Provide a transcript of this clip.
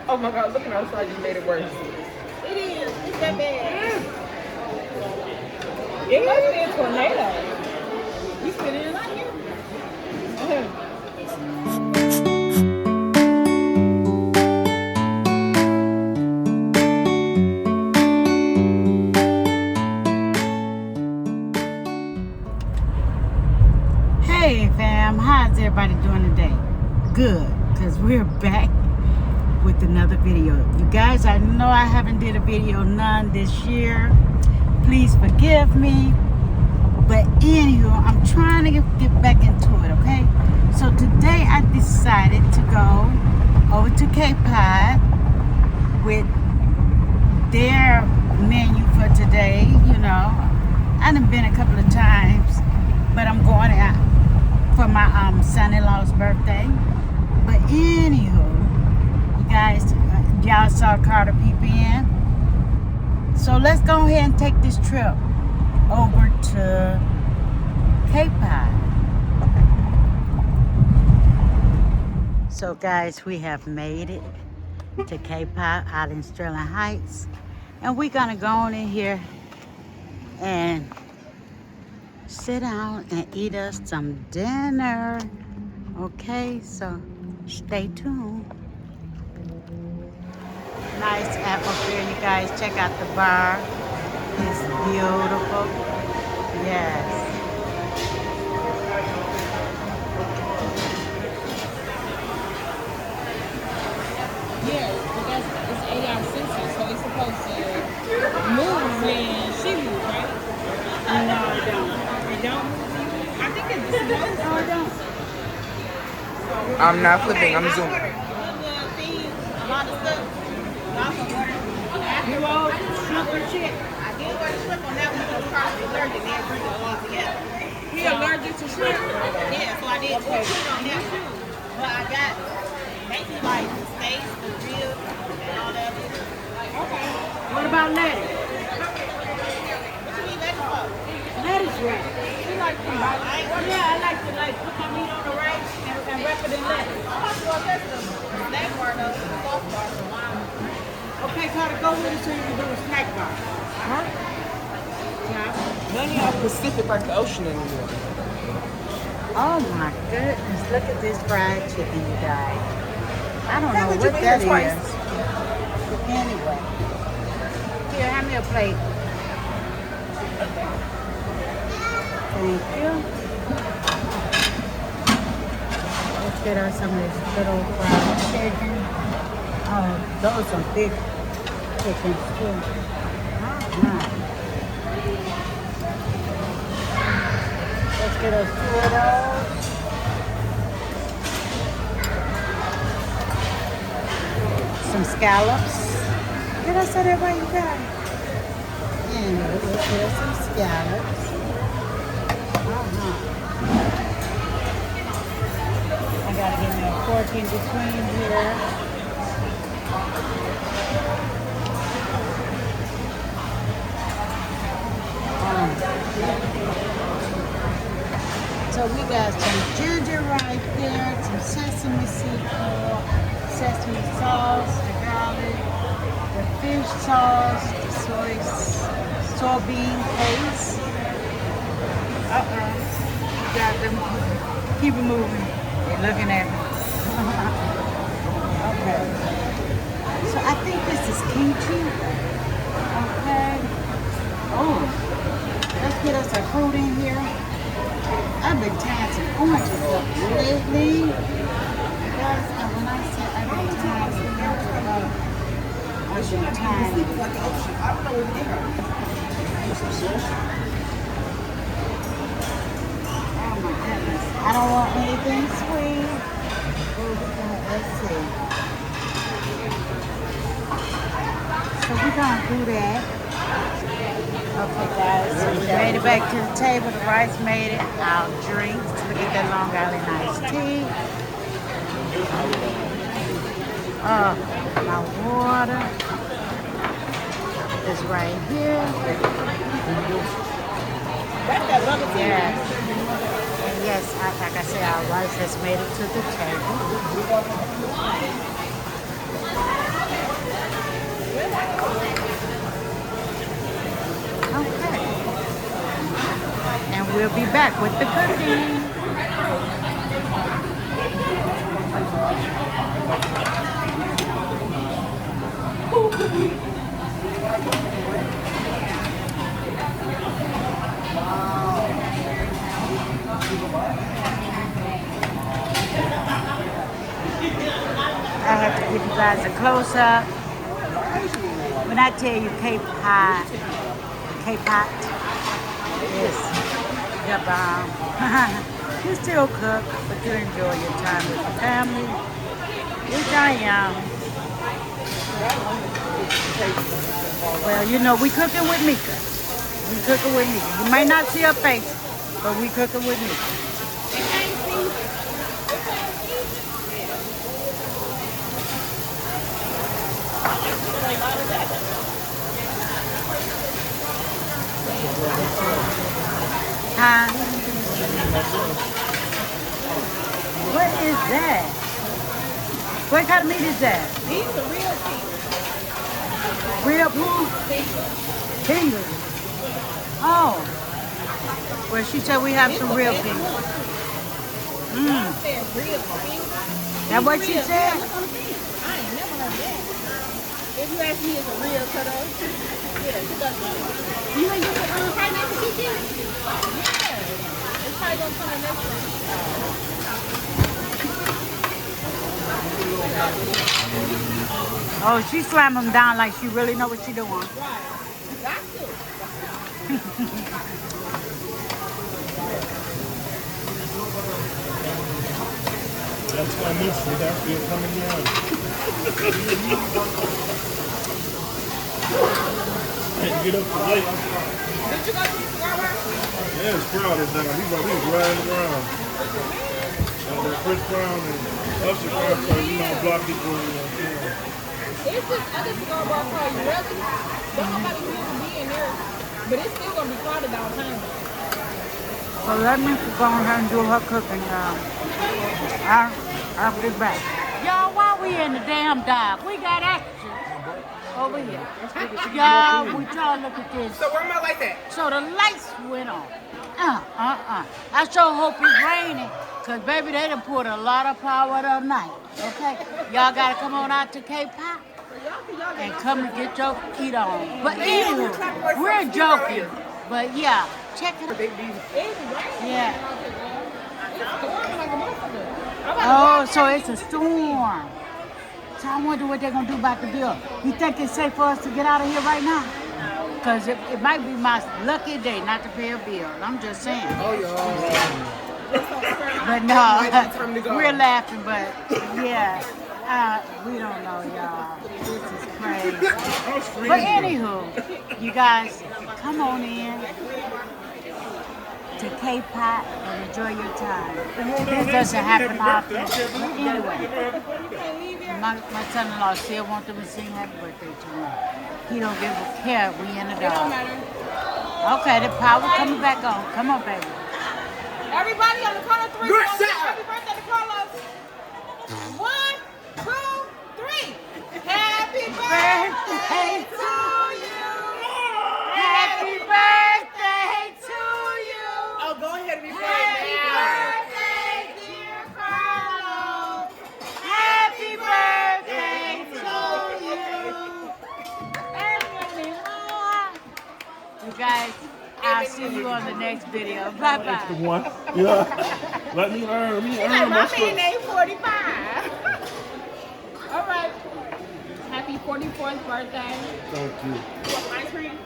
Oh my God, look at how I just made it worse. It is. It's that bad. It must be a tornado. You spit it like you. Hey fam, how's everybody doing today? Good, because we're back with another video. You guys, I know I haven't did a video none this year. Please forgive me. But anywho, I'm trying to get back into it, okay? So today I decided to go over to kpot with their menu for today. You know, I done been a couple of times, but I'm going out for my son-in-law's birthday. But anywho, you guys, y'all saw Carter peep in. So let's go ahead and take this trip over to kpot. So guys, we have made it to kpot out in Sterling Heights, and we're gonna go on in here and sit down and eat us some dinner. Okay, so stay tuned. Nice atmosphere, you guys. Check out the bar. It's beautiful. Yes. Yeah, because it's 8 hours sensor, so it's supposed to move when she moves, right? No, it don't. It don't? I think it's just No, it don't. I'm not flipping, I'm zooming. A lot of stuff. You all shrimp or chick? I did order shrimp on that one because Carl's allergic. They drink it all together. He allergic to shrimp? Yeah, so I did put shrimp on that one. But I got basically like the steaks, the ribs, and all that. Okay. What about lettuce? What you need lettuce for? Lettuce wrap. You like to buy light? Yeah, I like to put my meat on the rice and wrap it in lettuce. I'm about to go get the snack bar though, the sauce bar, the wine. Okay, Carter, go with it so you can do a snack bar. Huh? Yeah. None of y'all Pacific like the ocean anymore. Oh my goodness, look at this fried chicken, you guys. I don't know Haven't what you that made it is. But anyway. Here, have me a plate. Thank you. Let's get us some of this good old fried chicken. Oh, those are big chickens too. Let's get us 2 of those. Some scallops. Did I say that right, you guys? And let's get us some scallops. I gotta get me a fork in between here. So we got some ginger right there, some sesame seed oil, sesame sauce, the garlic, the fish sauce, the soybean paste. You got them. Keep it moving. They're looking at me. Okay. So I think this is kimchi. Okay. Oh, let's get us a fruit in here. I've been trying some oranges lately. Guys, when I said I've been trying some oranges, I've been trying. Oh my goodness. I don't want anything sweet. Let's see. So we're going to do that. Okay, guys, so we made it back to the table. The rice made it. Our drinks. Look at that Long Island iced tea. My water is right here. That's that rubber tea. Yes. And yes, like I said, our rice has made it to the table. be back with the cooking. I have to give you guys a close-up. When I tell you kpot is the bomb. You still cook, but you enjoy your time with your family, which I am. Well, you know, we cooking with Mika. We cooking with Mika. You might not see her face, but we cooking with Mika. Huh? What is that? What kind of meat is that? These are real pieces. Real poo? Fingers. Oh. Well, she said we have some real fingers. I said real fingers. That what she said? I ain't never heard that. If you ask me, it's a real cut off. Yeah, she does. You ain't get the pineapple chicken? Yeah. It's probably gonna come in next one. Oh, she slammed them down like she really know what she doing. Right. You got to. That's my niece without you coming down. Can't get up too late. Did you go to the cigar bar? Yeah, it's crowded now. We was riding around. Chris Brown and Usher concert, you know, block people. It's this other cigar bar called Really. Don't nobody really be in there, but it's still gonna be crowded downtown. So let me go ahead and do her cooking, y'all. I'll be back. Y'all, while we in the damn dock, we got action over here. Y'all, would y'all look at this? So where am I like that? So the lights went on. I sure hope it's raining, because, baby, they done put a lot of power tonight, okay? Y'all got to come on out to kpot and come and get your feet on. But anyway, we're joking. But, yeah, check it out. Yeah. Oh, so it's a storm. So I wonder what they're going to do about the bill. You think it's safe for us to get out of here right now? Because it might be my lucky day not to pay a bill. I'm just saying. Oh, yeah. But no, we're laughing, but yeah, we don't know, y'all. This is crazy. But anywho, you guys, come on in to kpot and enjoy your time. This doesn't happen often. But anyway, my son-in-law still wants them to sing happy birthday to him. He don't give a care. We in the dark. Okay, the power coming back on. Come on, baby. Everybody on the count of three. Good Happy shot. birthday to Carlos. 1, 2, 3. Happy birthday to you. Happy birthday to you. Oh, go ahead and be Happy birthday, dear Carlos. Happy birthday to you. You guys, I'll see you on the next video. Bye-bye. One. Yeah. Let me earn My my man stuff. ain't 45. All right. Happy 44th birthday. Thank you. You want ice cream?